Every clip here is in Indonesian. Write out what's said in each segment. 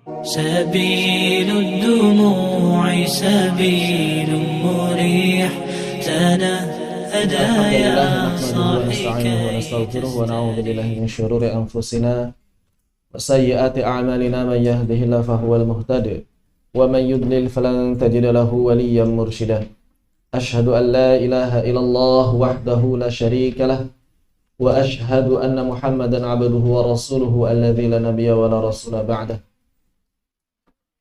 سبيل الدموع سبيل مريح تنهدى يا صاحي ونستغفره ونعوذ بالله من شرور أنفسنا وسيئات أعمالنا من يهده الله فهو المهتدي ومن يضلل فلن تجد له وليا مرشدا أشهد أن لا إله إلا الله وحده لا شريك له وأشهد أن محمدا عبده ورسوله الذي لا نبي ولا رسول بعده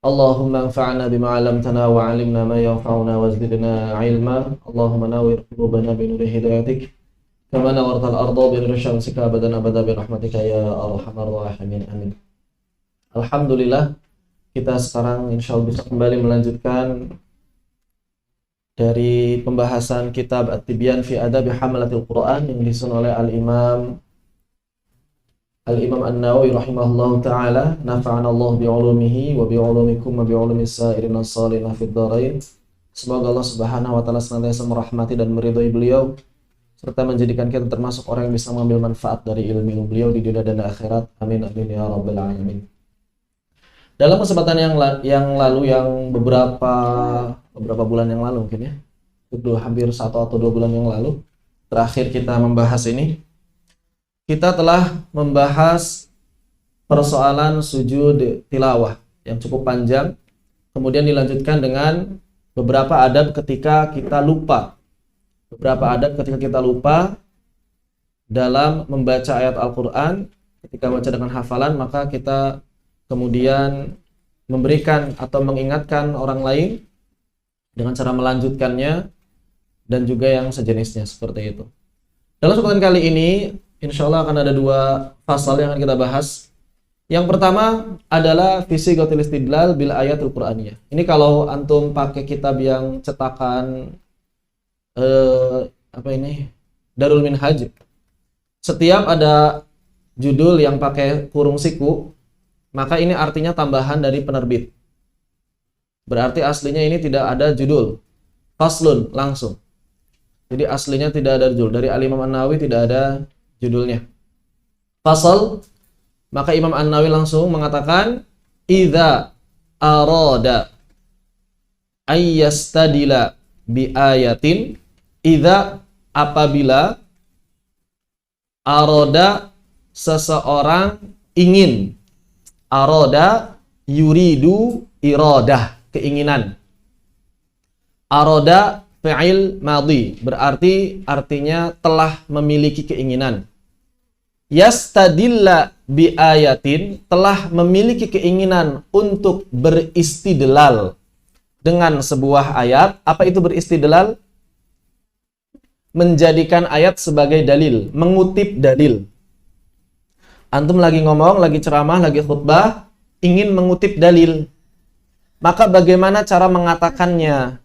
اللهم انفعنا بما علمتنا وعلمنا ما ينفعنا وزدنا علما اللهم نور قلوبنا بنور هدايتك كما نورت الأرض بنور شمسك أبدا أبدا برحمتك يا أرحم الراحمين amin. Alhamdulillah, kita sekarang insya Allah bisa kembali melanjutkan dari pembahasan kitab At-Tibyan fi Adabi Hamalatil Quran yang disusun oleh Al-Imam An-Nawawi rahimahullahu ta'ala. Nafa'ana Allah bi'ulumihi wa bi'ulumikum wa bi'ulumis sa'irin as-salina fid dharain. Semoga Allah subhanahu wa ta'ala senantiasa merahmati dan meridhai beliau serta menjadikan kita termasuk orang yang bisa mengambil manfaat dari ilmu beliau di dunia dan akhirat. Amin amin ya rabbal alamin. Dalam kesempatan yang lalu, yang beberapa bulan yang lalu mungkin ya, hampir 1 atau 2 bulan yang lalu, terakhir kita membahas ini, kita telah membahas persoalan sujud tilawah yang cukup panjang, kemudian dilanjutkan dengan beberapa adab ketika kita lupa. Beberapa adab ketika kita lupa dalam membaca ayat Al-Quran. Ketika baca dengan hafalan, maka kita kemudian memberikan atau mengingatkan orang lain dengan cara melanjutkannya dan juga yang sejenisnya seperti itu. Dalam kesempatan kali ini insya Allah akan ada 2 pasal yang akan kita bahas. Yang pertama adalah fi sighatil istidlal bil ayatil Qur'aniyah. Ini kalau antum pakai kitab yang cetakan Darul Minhaj, setiap ada judul yang pakai kurung siku, maka ini artinya tambahan dari penerbit. Berarti aslinya ini tidak ada judul. Faslun langsung. Jadi aslinya tidak ada judul. Dari Al-Imam An-Nawawi tidak ada judulnya. Fasal, maka Imam An-Nawawi langsung mengatakan idza arada ayyastadila bi ayatin, idza apabila arada seseorang ingin, arada yuridu iradah, keinginan. Arada fi'il madhi, berarti artinya telah memiliki keinginan. Yastadilla bi ayatin, telah memiliki keinginan untuk beristidlal dengan sebuah ayat. Apa itu beristidlal? Menjadikan ayat sebagai dalil, mengutip dalil. Antum lagi ngomong, lagi ceramah, lagi khutbah, ingin mengutip dalil. Maka bagaimana cara mengatakannya?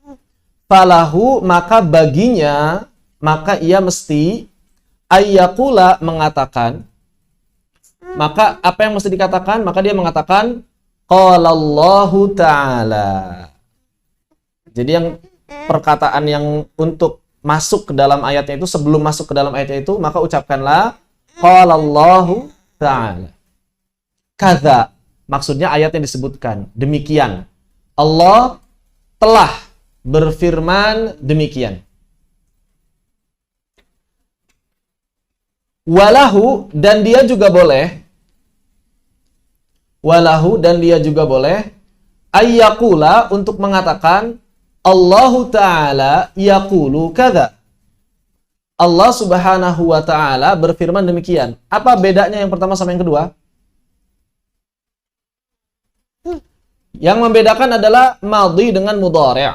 Falahu, maka baginya, maka ia mesti ayyakula, mengatakan. Maka apa yang mesti dikatakan? Maka dia mengatakan qalallahu ta'ala. Jadi yang perkataan yang untuk masuk ke dalam ayatnya itu, sebelum masuk ke dalam ayatnya itu, maka ucapkanlah qalallahu ta'ala. Kadza, maksudnya ayat yang disebutkan demikian. Allah telah berfirman demikian. Walahu, dan dia juga boleh. Walahu, dan dia juga boleh. Ayyakula, untuk mengatakan Allahu Ta'ala yaqulu kadza. Allah Subhanahu wa Ta'ala berfirman demikian. Apa bedanya yang pertama sama yang kedua? Yang membedakan adalah madhi dengan mudhari'.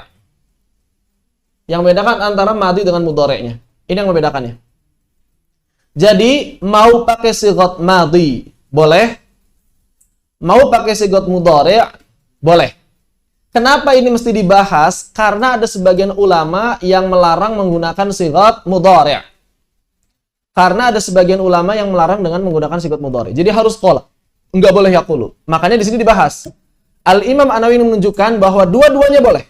Yang membedakan antara madhi dengan mudhari'nya. Ini yang membedakannya. Jadi, mau pakai sighat madhi boleh. Mau pakai sighat mudhari' boleh. Kenapa ini mesti dibahas? Karena ada sebagian ulama yang melarang menggunakan sighat mudhari'. Karena ada sebagian ulama yang melarang dengan menggunakan sighat mudhari'. Jadi harus qala. Enggak boleh yaqulu. Makanya di sini dibahas. Al-Imam An-Nawawi menunjukkan bahwa dua-duanya boleh.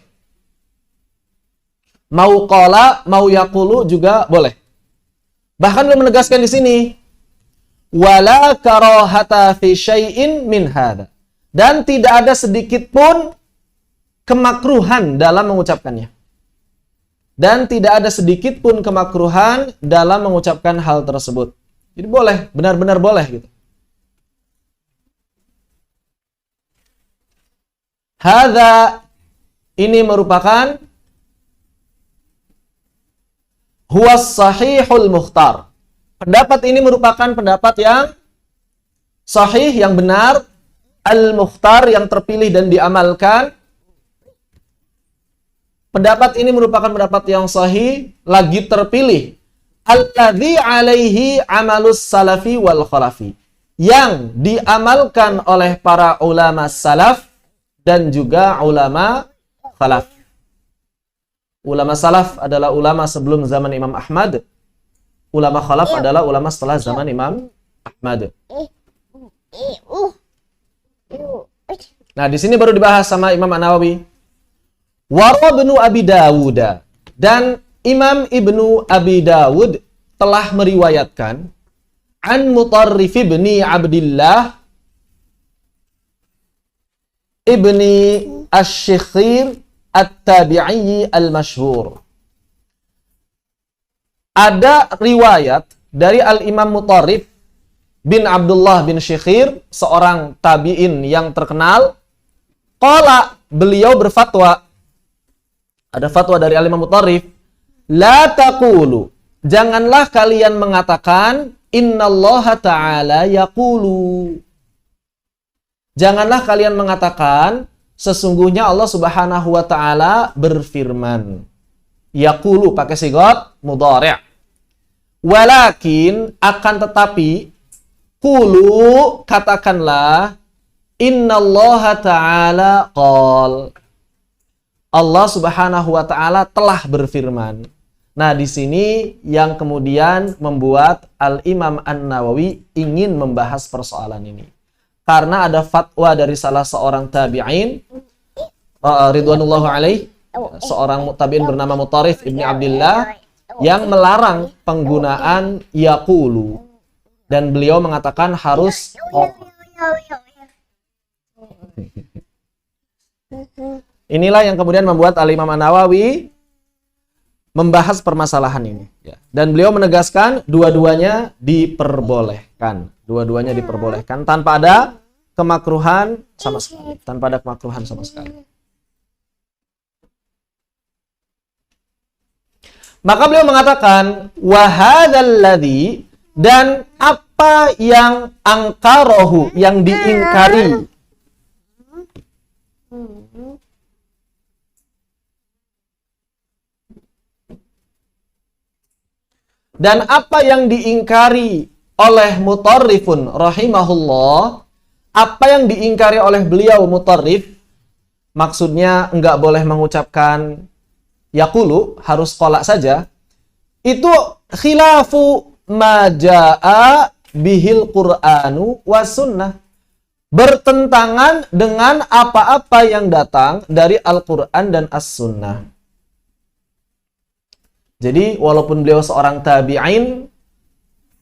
Mau qala, mau yaqulu juga boleh. Bahkan beliau menegaskan di sini, wala karahata fi syai'in min hadza. Dan tidak ada sedikit pun kemakruhan dalam mengucapkannya. Dan tidak ada sedikit pun kemakruhan dalam mengucapkan hal tersebut. Jadi boleh, benar-benar boleh gitu. Hadza, ini merupakan huwas sahihul mukhtar. Pendapat ini merupakan pendapat yang sahih, yang benar, al-mukhtar, yang terpilih dan diamalkan. Pendapat ini merupakan pendapat yang sahih, lagi terpilih. Alladzi alaihi amalus salafi wal khalafi. Yang diamalkan oleh para ulama salaf dan juga ulama khalaf. Ulama salaf adalah ulama sebelum zaman Imam Ahmad. Ulama khalaf adalah ulama setelah zaman Imam Ahmad. Nah, di sini baru dibahas sama Imam An-Nawawi. Wara ibnu Abi Dawud, dan Imam Ibnu Abi Dawud telah meriwayatkan an Mutarrif ibni Abdillah ibni Asy-Syikhir At-Tabi'i al-Masyhur. Ada riwayat dari Al-Imam Mutarrif bin Abdullah bin Syikhir, seorang tabi'in yang terkenal. Qala, beliau berfatwa. Ada fatwa dari Al-Imam Mutarrif. La taqulu, janganlah kalian mengatakan innallaha ta'ala yaqulu. Janganlah kalian mengatakan sesungguhnya Allah Subhanahu wa taala berfirman. Yaqulu pakai sigat mudhari'. Walakin, akan tetapi, qulu, katakanlah, innallaha ta'ala qol. Allah Subhanahu wa taala telah berfirman. Nah, di sini yang kemudian membuat Al-Imam An-Nawawi ingin membahas persoalan ini. Karena ada fatwa dari salah seorang tabi'in, ridwanullahu alaih, seorang tabi'in bernama Mutarrif ibni Abdillah, yang melarang penggunaan yaqulu. Dan beliau mengatakan harus inilah yang kemudian membuat Al-Imam An-Nawawi membahas permasalahan ini. Dan beliau menegaskan dua-duanya diperbolehkan. Dua-duanya diperbolehkan tanpa ada kemakruhan sama sekali. Tanpa ada kemakruhan sama sekali. Maka beliau mengatakan, wahadalladzi, dan apa yang angkarohu, yang diingkari. Dan apa yang diingkari oleh Mutarrifun rahimahullah, apa yang diingkari oleh beliau Mutarrif, maksudnya enggak boleh mengucapkan yaqulu, harus qala saja, itu khilafu ma jaa bihil Qur'anu was sunnah, bertentangan dengan apa-apa yang datang dari Al-Qur'an dan As-Sunnah. Jadi walaupun beliau seorang tabi'in,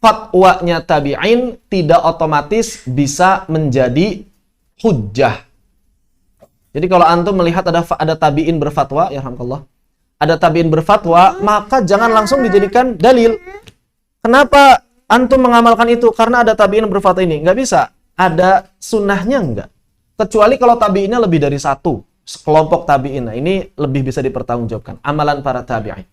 fatwanya tabi'in tidak otomatis bisa menjadi hujjah. Jadi kalau antum melihat ada tabi'in berfatwa, ya alhamdulillah, ada tabi'in berfatwa, maka jangan langsung dijadikan dalil. Kenapa antum mengamalkan itu? Karena ada tabi'in berfatwa ini. Nggak bisa. Ada sunnahnya nggak? Kecuali kalau tabi'innya lebih dari satu, sekelompok tabi'in. Nah, ini lebih bisa dipertanggungjawabkan. Amalan para tabi'in.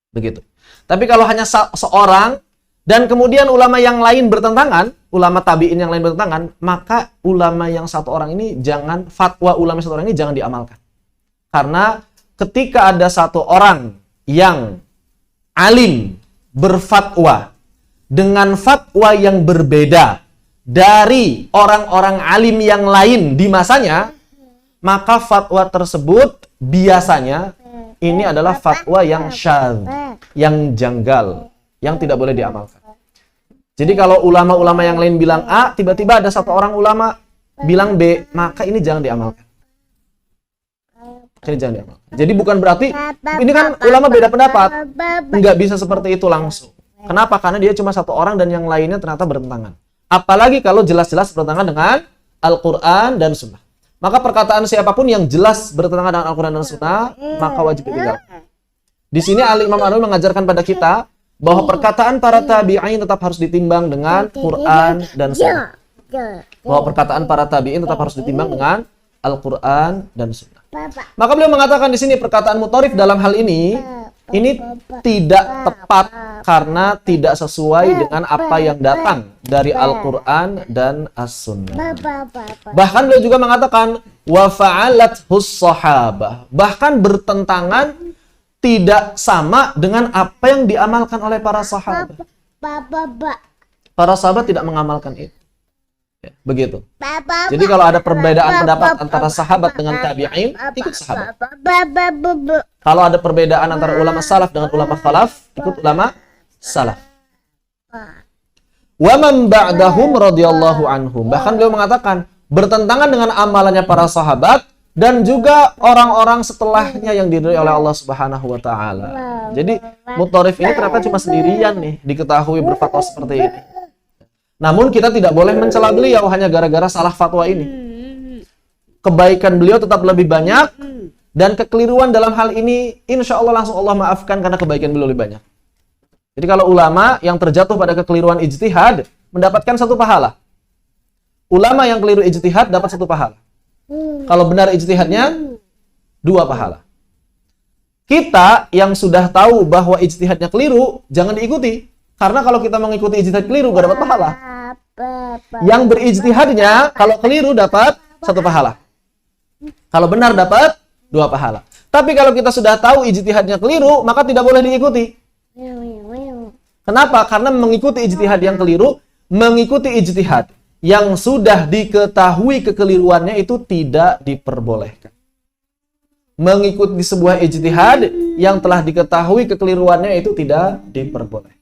Begitu. Tapi kalau hanya seorang dan kemudian ulama yang lain bertentangan, ulama tabi'in yang lain bertentangan, maka ulama yang satu orang ini jangan, fatwa ulama satu orang ini jangan diamalkan. Karena ketika ada satu orang yang alim berfatwa dengan fatwa yang berbeda dari orang-orang alim yang lain di masanya, maka fatwa tersebut biasanya ini adalah fatwa yang syadz, yang janggal, yang tidak boleh diamalkan. Jadi kalau ulama-ulama yang lain bilang A, tiba-tiba ada satu orang ulama bilang B, maka ini jangan diamalkan. Ini jangan diamalkan. Jadi bukan berarti, ini kan ulama beda pendapat. Nggak bisa seperti itu langsung. Kenapa? Karena dia cuma satu orang dan yang lainnya ternyata bertentangan. Apalagi kalau jelas-jelas bertentangan dengan Al-Quran dan Sunnah. Maka perkataan siapapun yang jelas bertentangan dengan Al-Quran dan Sunnah, maka wajib ditinggalkan. Di sini Al-Imam An-Nawawi mengajarkan pada kita bahwa perkataan para tabi'in tetap harus ditimbang dengan Quran dan Sunnah. Bahwa perkataan para tabi'in tetap harus ditimbang dengan Al-Quran dan Sunnah. Maka beliau mengatakan di sini perkataan mutarif dalam hal ini tidak tepat karena tidak sesuai dengan apa yang datang dari Al-Quran dan As-Sunnah. Bahkan beliau juga mengatakan wa fa'alat hus-sahabah, bahkan bertentangan, tidak sama dengan apa yang diamalkan oleh para sahabat. Para sahabat tidak mengamalkan itu. Ya, begitu. Jadi kalau ada perbedaan pendapat antara sahabat dengan tabi'in, ikut sahabat. Kalau ada perbedaan antara ulama salaf dengan ulama khalaf, ikut ulama salaf. Wa man ba'dahum radhiyallahu anhum. Bahkan beliau mengatakan bertentangan dengan amalannya para sahabat dan juga orang-orang setelahnya yang diridhoi oleh Allah Subhanahu wa taala. Jadi mutarif ini ternyata cuma sendirian nih diketahui berfatwa seperti ini. Namun kita tidak boleh mencela beliau hanya gara-gara salah fatwa ini. Kebaikan beliau tetap lebih banyak dan kekeliruan dalam hal ini insya Allah langsung Allah maafkan karena kebaikan beliau lebih banyak. Jadi kalau ulama yang terjatuh pada kekeliruan ijtihad mendapatkan 1 pahala. Ulama yang keliru ijtihad dapat 1 pahala. Kalau benar ijtihadnya 2 pahala. Kita yang sudah tahu bahwa ijtihadnya keliru jangan diikuti. Karena kalau kita mengikuti ijtihad keliru gak dapat pahala. Yang berijtihadnya kalau keliru dapat 1 pahala. Kalau benar dapat 2 pahala. Tapi kalau kita sudah tahu ijtihadnya keliru, maka tidak boleh diikuti. Kenapa? Karena mengikuti ijtihad yang keliru, mengikuti ijtihad yang sudah diketahui kekeliruannya itu tidak diperbolehkan. Mengikuti sebuah ijtihad yang telah diketahui kekeliruannya itu tidak diperbolehkan.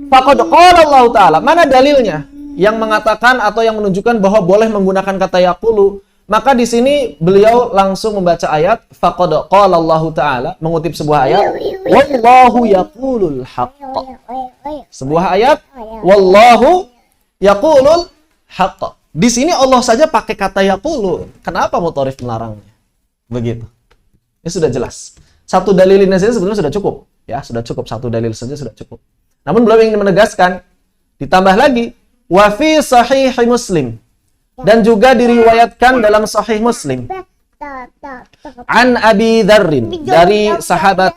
Faqad qala Allah Ta'ala. Mana dalilnya yang mengatakan atau yang menunjukkan bahwa boleh menggunakan kata yaqulu? Maka di sini beliau langsung membaca ayat faqad qala Allah Ta'ala, mengutip sebuah ayat wallahu yaqulul haqq. Sebuah ayat wallahu yaqulul haqq. Di sini Allah saja pakai kata yaqulu. Kenapa mutarif melarangnya? Begitu. Ini sudah jelas. 1 dalilnya saja sebenarnya sudah cukup. Ya, sudah cukup 1 dalil saja sudah cukup. Namun beliau ingin menegaskan, ditambah lagi, wa fi sahih Muslim, dan juga diriwayatkan dalam sahih Muslim, an Abi Dzarrin, dari sahabat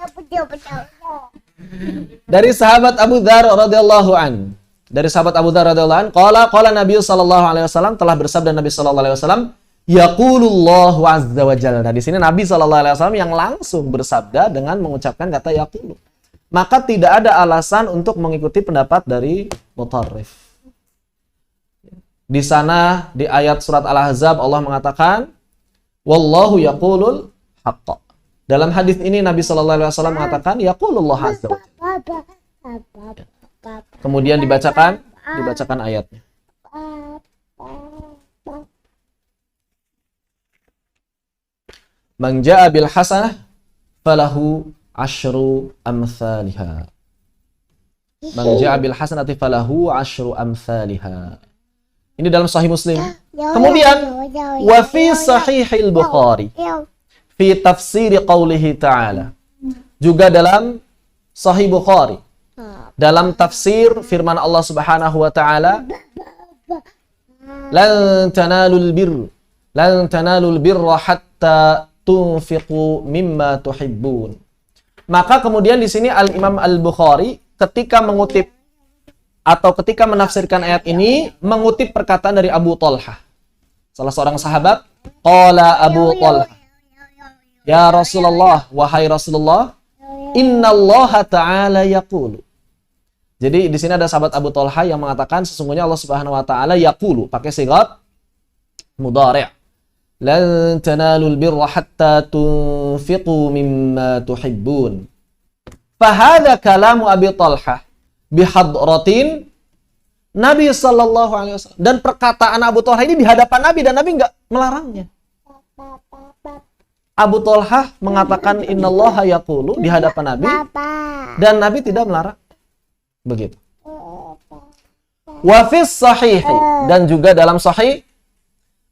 Abu Dzar radhiyallahu an, dari sahabat Abu Dzar radhiyallahu an, qala Nabi sallallahu alaihi wasallam, telah bersabda Nabi sallallahu alaihi wasallam, yaqulullahu azza wa jalla. Di sini Nabi sallallahu alaihi wasallam yang langsung bersabda dengan mengucapkan kata yaqulu. Maka tidak ada alasan untuk mengikuti pendapat dari mutarrif. Di sana di ayat surat Al-Ahzab Allah mengatakan wallahu yaqulul haqq. Dalam hadis ini Nabi sallallahu alaihi wasallam mengatakan yaqulullah azza wa jalla. Kemudian dibacakan ayatnya. Man jaa bil hasanah falahu asyru amthaliha. Man ja'a bil hasanati falahu asyru amthaliha. Ini dalam Sahih Muslim. Kemudian wa fi Sahihil Bukhari fi tafsir qaulihi ta'ala. Juga dalam Sahih Bukhari dalam tafsir firman Allah Subhanahu wa taala, lan tanalul birra hatta tunfiqu mimma tuhibbun. Maka kemudian di sini Al-Imam Al-Bukhari ketika mengutip atau ketika menafsirkan ayat ini mengutip perkataan dari Abu Talhah, salah seorang sahabat. Qala Abu Talhah, ya Rasulullah, wahai Rasulullah, innallaha ta'ala yaqulu. Jadi di sini ada sahabat Abu Talhah yang mengatakan sesungguhnya Allah Subhanahu wa taala yaqulu, pakai sigat mudhari'. Lan tanalul birra hatta tunfiqu mimma tuhibbun. Fahadha kalamu Abi Talhah bihadratin Nabi sallallahu alaihi wasallam. Dan perkataan Abu Talhah ini di hadapan Nabi dan Nabi enggak melarangnya. Abu Talhah mengatakan innallaha yaqulu di hadapan Nabi dan Nabi tidak melarang. Begitu. Wa fis sahihi, dan juga dalam sahih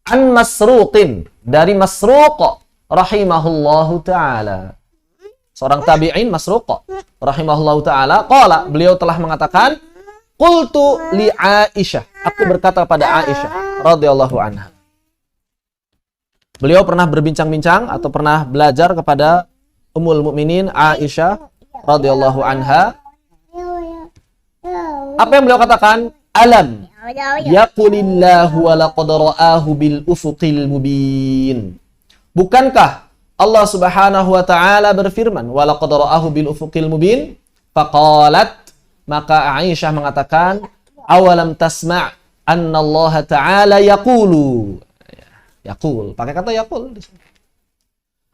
an Masruqin, dari Masruq rahimahullahu taala. Seorang tabi'in Masruq rahimahullahu taala, qala, beliau telah mengatakan, qultu li Aisyah, aku berkata pada Aisyah radhiyallahu anha. Beliau pernah berbincang-bincang atau pernah belajar kepada Ummul Mukminin Aisyah radhiyallahu anha. Apa yang beliau katakan? Alam yaqulillahu wa laqad ra'ahu bil ufuqil mubin. Bukankah Allah Subhanahu wa taala berfirman, wa laqad ra'ahu bil ufuqil mubin? Faqalat, maka Aisyah mengatakan, awalam tasma' anna Allah taala yaqulu. Yaqul, pakai kata yaqul di sini.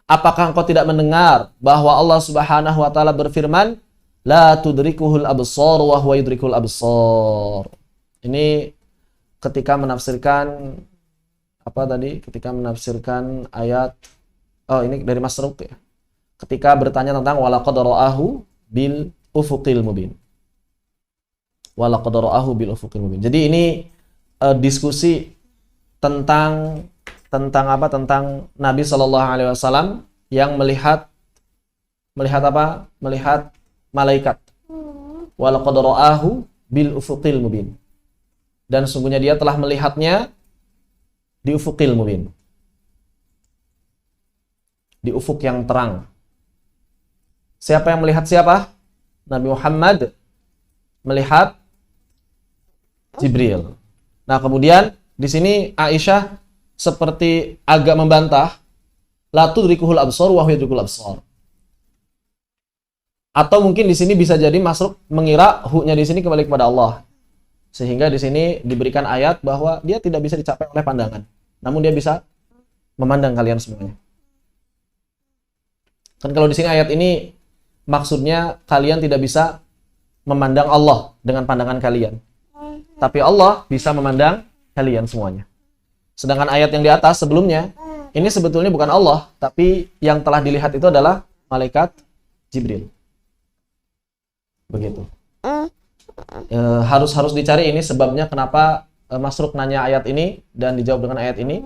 Apakah engkau tidak mendengar bahwa Allah Subhanahu wa taala berfirman, la tudrikuhul absar wa huwa yudrikul absar. Ini ketika menafsirkan apa tadi? Ketika menafsirkan ayat, oh ini dari Masruq ya. Ketika bertanya tentang walaqad ra'ahu bil ufuqil mubin. Walaqad ra'ahu bil ufuqil mubin. Jadi ini diskusi tentang apa? Tentang Nabi Shallallahu alaihi wasallam yang melihat apa? Melihat malaikat. Walaqad ra'ahu bil ufuqil mubin. Dan sungguhnya dia telah melihatnya di ufuqil mubin. Di ufuk yang terang. Siapa yang melihat siapa? Nabi Muhammad melihat Jibril. Nah, kemudian di sini Aisyah seperti agak membantah, la tudrikuhul absar wa huwa yudrikul absar. Atau mungkin di sini bisa jadi Masruq mengira hu-nya di sini kembali kepada Allah. Sehingga di sini diberikan ayat bahwa dia tidak bisa dicapai oleh pandangan. Namun dia bisa memandang kalian semuanya. Kan kalau di sini ayat ini maksudnya kalian tidak bisa memandang Allah dengan pandangan kalian. Tapi Allah bisa memandang kalian semuanya. Sedangkan ayat yang di atas sebelumnya, ini sebetulnya bukan Allah, tapi yang telah dilihat itu adalah malaikat Jibril. Begitu. Harus dicari ini sebabnya kenapa Masruq nanya ayat ini dan dijawab dengan ayat ini.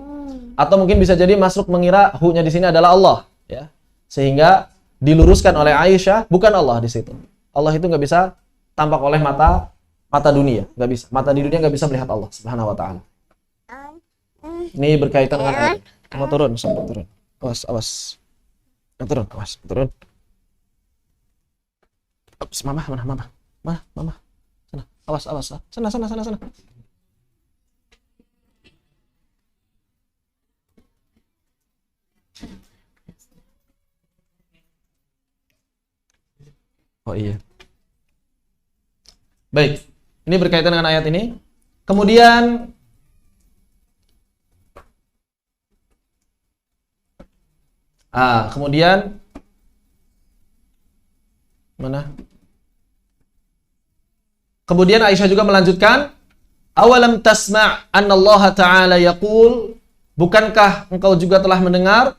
Atau mungkin bisa jadi Masruq mengira hu-nya di sini adalah Allah, ya. Sehingga diluruskan oleh Aisyah, bukan Allah di situ. Allah itu nggak bisa tampak oleh mata dunia, nggak bisa. Mata di dunia nggak bisa melihat Allah Subhanahu wa taala. Ini berkaitan dengan ayat. Mau turun, sampai turun. Awas. Turun, awas, turun. Ups, mama. Sana. Awas. Sana. Oh iya. Baik. Ini berkaitan dengan ayat ini. Kemudian mana? Kemudian Aisyah juga melanjutkan, awalam tasma' anna Allah Ta'ala yaqul, bukankah engkau juga telah mendengar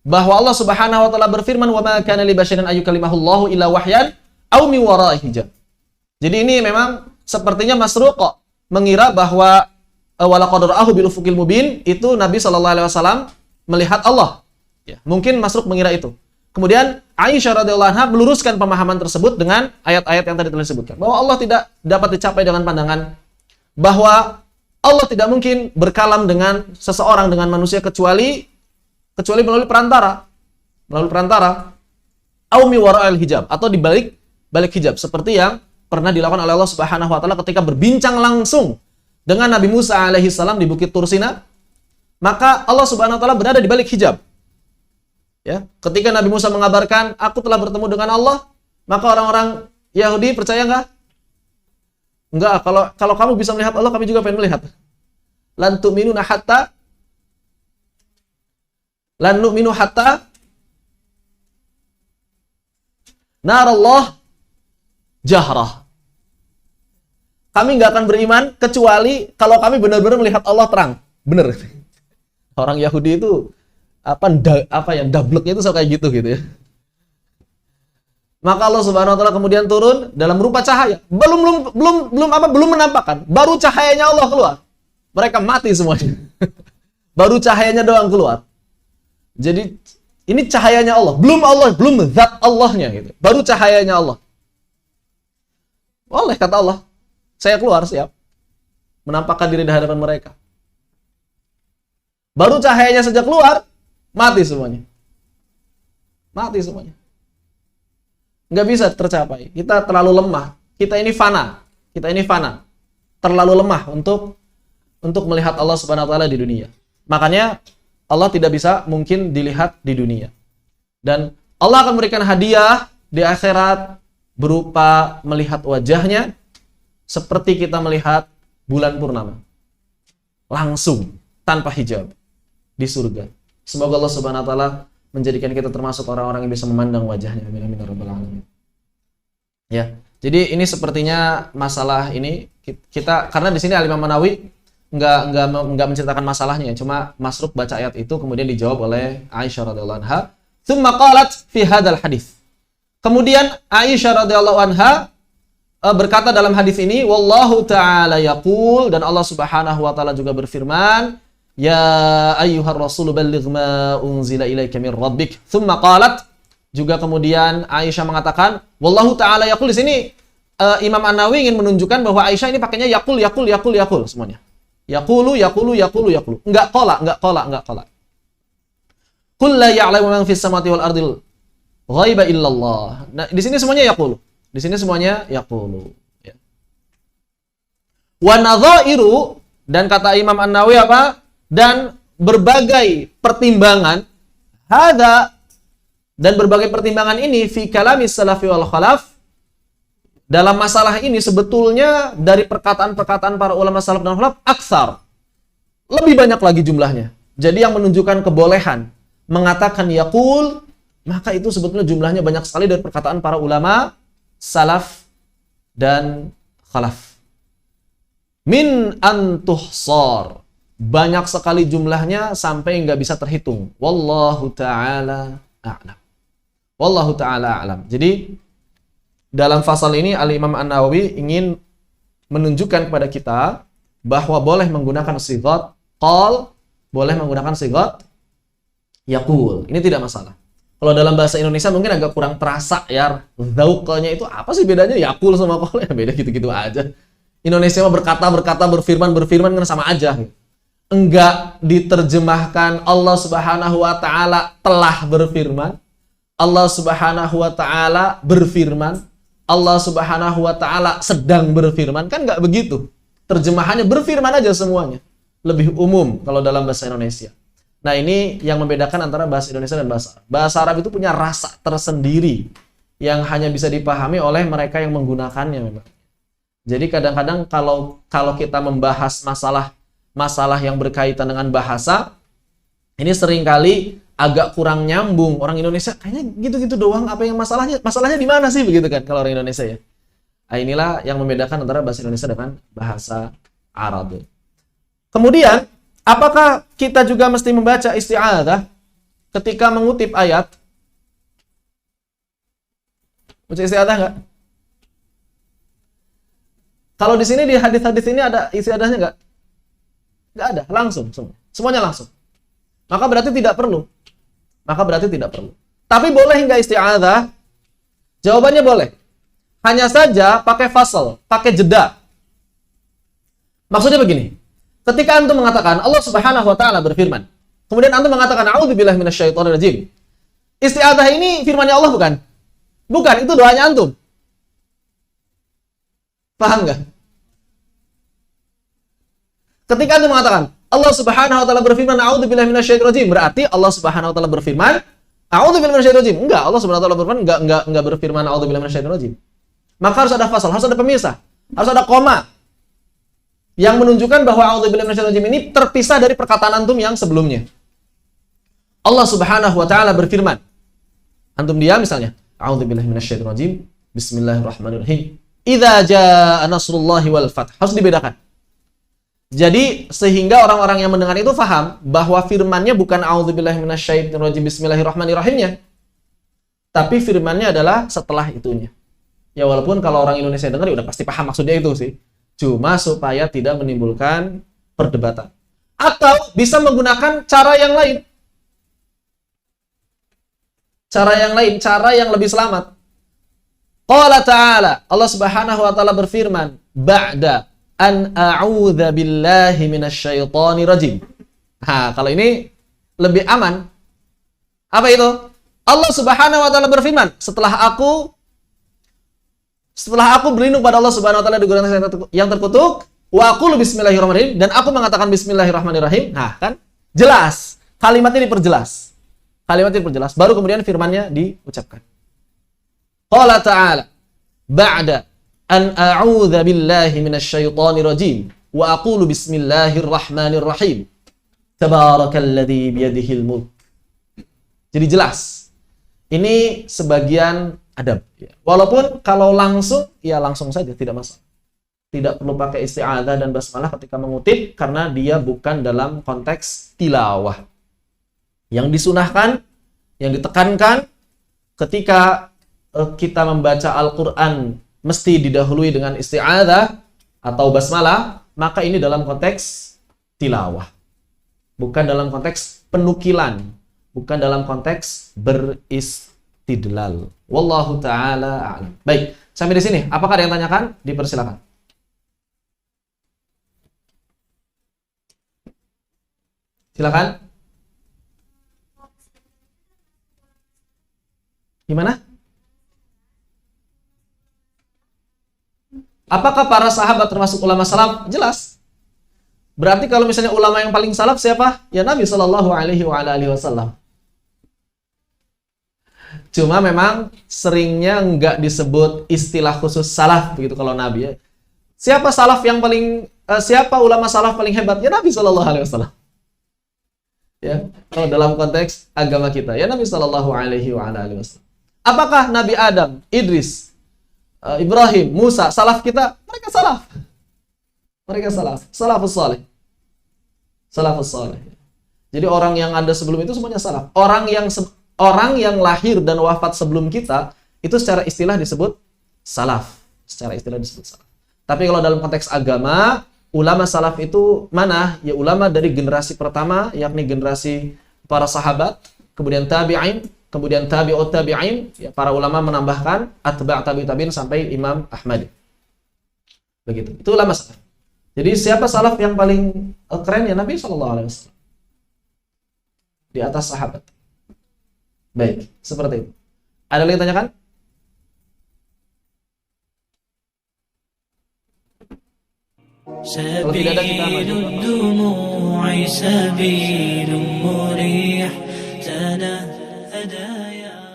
bahwa Allah Subhanahu wa taala berfirman, wa ma kana li basyarin ayyukallimahullahu illa wahyan aw min wara'i hijab. Jadi ini memang sepertinya Masruq mengira bahwa walaqad ra'ahu bil ufuqil mubin itu Nabi sallallahu alaihi wasallam melihat Allah. Ya, mungkin Masruq mengira itu. Kemudian Aisyah radhiyallahu anha meluruskan pemahaman tersebut dengan ayat-ayat yang tadi telah disebutkan. Bahwa Allah tidak dapat dicapai dengan pandangan. Bahwa Allah tidak mungkin berkalam dengan seseorang, dengan manusia kecuali melalui perantara. Melalui perantara. Au mi wara'il hijab. Atau di balik hijab. Seperti yang pernah dilakukan oleh Allah Subhanahu wa taala ketika berbincang langsung dengan Nabi Musa alaihi salam di Bukit Tur Sina. Maka Allah Subhanahu wa taala berada di balik hijab. Ya, ketika Nabi Musa mengabarkan, aku telah bertemu dengan Allah, maka orang-orang Yahudi percaya enggak? Enggak, kalau kamu bisa melihat Allah, kami juga pengen melihat. Lan nu'minu hatta narallah jahrah. Kami enggak akan beriman kecuali kalau kami benar-benar melihat Allah terang. Benar. Orang Yahudi itu dableknya itu kayak gitu ya. Maka Allah Subhanahu wa taala kemudian turun dalam rupa cahaya. Belum menampakkan, baru cahayanya Allah keluar. Mereka mati semuanya. Baru cahayanya doang keluar. Jadi ini cahayanya Allah, belum zat Allahnya gitu. Baru cahayanya Allah. Boleh kata Allah, saya keluar siap menampakkan diri di hadapan mereka. Baru cahayanya sejak keluar, mati semuanya. Mati semuanya. Nggak bisa tercapai. Kita terlalu lemah. Kita ini fana. Terlalu lemah untuk melihat Allah Subhanahu wa taala di dunia. Makanya Allah tidak bisa mungkin dilihat di dunia. Dan Allah akan memberikan hadiah di akhirat berupa melihat wajahnya seperti kita melihat bulan purnama. Langsung, tanpa hijab. Di surga. Semoga Allah Subhanahu wa taala menjadikan kita termasuk orang-orang yang bisa memandang wajahnya. Amin amin ya rabbal alamin. Ya. Jadi ini sepertinya masalah ini kita karena di sini Al-Imam An-Nawawi enggak menceritakan masalahnya, cuma Masruq baca ayat itu kemudian dijawab oleh Aisyah radhiyallahu anha. Tsumma qalat fi hadzal hadis. Kemudian Aisyah radhiyallahu anha berkata dalam hadis ini, wallahu taala yaqul, dan Allah Subhanahu wa taala juga berfirman, ya ayyuhar rasul balligh ma unzila ilaika min rabbik. Tsumma qalat, juga kemudian Aisyah mengatakan wallahu taala yaqul. Di sini Imam An-Nawawi ingin menunjukkan bahwa Aisyah ini pakainya yaqul semuanya. Yaqulu. Enggak qala. Qul la ya'lamu man fis samawati wal ardil ghaiba illallah. Nah, di sini semuanya yaqulu. Ya. Wa nadhairu, dan kata Imam An-Nawawi apa? Dan berbagai pertimbangan dan berbagai pertimbangan ini fi kalamis salafi wal khalaf, dalam masalah ini sebetulnya dari perkataan-perkataan para ulama salaf dan khalaf aksar, lebih banyak lagi jumlahnya. Jadi yang menunjukkan kebolehan mengatakan yaqul, maka itu sebetulnya jumlahnya banyak sekali dari perkataan para ulama salaf dan khalaf. Min antuhsar, banyak sekali jumlahnya sampai nggak bisa terhitung. Wallahu ta'ala a'lam. Jadi dalam fasal ini Al-Imam An-Nawawi ingin menunjukkan kepada kita bahwa boleh menggunakan sighat qal, boleh menggunakan sighat yaqul. Ini tidak masalah. Kalau dalam bahasa Indonesia mungkin agak kurang terasa ya. Dzauqnya itu apa sih bedanya yaqul sama qal? Ya beda gitu-gitu aja. Indonesia mah berkata, berfirman kan sama aja. Enggak diterjemahkan Allah Subhanahu wa taala telah berfirman, Allah Subhanahu wa taala berfirman, Allah Subhanahu wa taala sedang berfirman, kan enggak begitu. Terjemahannya berfirman aja semuanya. Lebih umum kalau dalam bahasa Indonesia. Nah, ini yang membedakan antara bahasa Indonesia dan bahasa Arab. Bahasa Arab itu punya rasa tersendiri yang hanya bisa dipahami oleh mereka yang menggunakannya memang. Jadi kadang-kadang kalau kita membahas masalah yang berkaitan dengan bahasa, ini seringkali agak kurang nyambung. Orang Indonesia kayaknya gitu-gitu doang, apa yang masalahnya di mana sih begitu kan kalau orang Indonesia ya. Nah, inilah yang membedakan antara bahasa Indonesia dengan bahasa Arab. Kemudian, apakah kita juga mesti membaca isti'adzah ketika mengutip ayat? Baca isti'adzah enggak? Kalau di sini di hadis-hadis ini ada isti'adzahnya enggak? Enggak ada, langsung semua. Semuanya langsung. Maka berarti tidak perlu. Tapi boleh enggak isti'adzah? Jawabannya boleh. Hanya saja pakai fasal, pakai jeda. Maksudnya begini. Ketika antum mengatakan Allah Subhanahu wa taala berfirman, kemudian antum mengatakan a'udzubillahi minasyaitonir rajim. Isti'adzah ini firman-Nya Allah bukan? Bukan, itu doanya antum. Paham enggak? Ketika antum mengatakan Allah Subhanahu wa taala berfirman a'udzubillahi minasyaitonir rajim, berarti Allah Subhanahu wa taala berfirman a'udzubillahi minasyaitonir rajim. Enggak, Allah Subhanahu wa taala berfirman enggak berfirman a'udzubillahi minasyaitonir rajim. Maka harus ada fasal, harus ada pemisah, harus ada koma yang menunjukkan bahwa a'udzubillahi minasyaitonir rajim ini terpisah dari perkataan antum yang sebelumnya. Allah Subhanahu wa taala berfirman. Antum diam misalnya, a'udzubillahi minasyaitonir rajim, bismillahirrahmanirrahim. Idza jaa nasrullahi wal fath. Harus dibedakan. Jadi sehingga orang-orang yang mendengar itu faham bahwa firman-Nya bukan a'udzubillahi minasyaitonir rajim bismillahirrahmanirrahimnya. Tapi firmannya adalah setelah itunya. Ya walaupun kalau orang Indonesia dengar ya udah pasti paham maksudnya itu sih. Cuma supaya tidak menimbulkan perdebatan. Atau bisa menggunakan cara yang lain. Cara yang lebih selamat. Qala ta'ala, Allah Subhanahu wa taala berfirman, ba'da an a'udza billahi minasyaitonir rajim. Nah, kalau ini lebih aman. Apa itu? Allah Subhanahu wa taala berfirman, setelah aku berlindung pada Allah Subhanahu wa taala dari godaan yang terkutuk, wa aqulu bismillahirrahmanirrahim, dan aku mengatakan bismillahirrahmanirrahim. Nah, kan jelas. Kalimatnya diperjelas. Baru kemudian firmannya diucapkan. Qala ta'ala, ba'da an a'udza billahi minasyaitonir rajim wa aqulu bismillahirrahmanirrahim. Tabarakalladzi biyadihil mulk. Jadi jelas. Ini sebagian adab. Walaupun kalau langsung, ya langsung saja, tidak masalah. Tidak perlu pakai isti'adzah dan basmalah ketika mengutip, karena dia bukan dalam konteks tilawah. Yang disunahkan, yang ditekankan, ketika kita membaca Al-Quran mesti didahului dengan isti'adzah atau basmalah, maka ini dalam konteks tilawah. Bukan dalam konteks penukilan. Bukan dalam konteks beristidlal. Wallahu ta'ala a'lam. Baik, sampai di sini. Apakah ada yang tanyakan? Dipersilakan. Silakan. Gimana? Apakah para sahabat termasuk ulama salaf? Jelas. Berarti kalau misalnya ulama yang paling salaf siapa? Ya Nabi Shallallahu Alaihi Wasallam. Cuma memang seringnya nggak disebut istilah khusus salaf begitu kalau Nabi ya. Siapa siapa ulama salaf paling hebat? Ya Nabi Shallallahu Alaihi Wasallam. Ya, kalau dalam konteks agama kita, ya Nabi Shallallahu Alaihi Wasallam. Apakah Nabi Adam, Idris, Ibrahim, Musa, salaf kita? Mereka salaf. Salafus salih. Jadi orang yang ada sebelum itu semuanya salaf. Orang yang lahir dan wafat sebelum kita itu secara istilah disebut salaf. Tapi kalau dalam konteks agama, ulama salaf itu mana? Ya ulama dari generasi pertama, yakni generasi para sahabat, kemudian tabi'in, kemudian tabi'ut tabi'in, ya, para ulama menambahkan atba' tabi'in sampai Imam Ahmad. Begitu. Itu ulama salaf. Jadi siapa salaf yang paling keren? Ya Nabi sallallahu alaihi wasallam. Di atas sahabat. Baik, seperti itu. Ada lagi tanyakan? Kalau tidak ada kita الدموع سبيل مريح تنهدى يا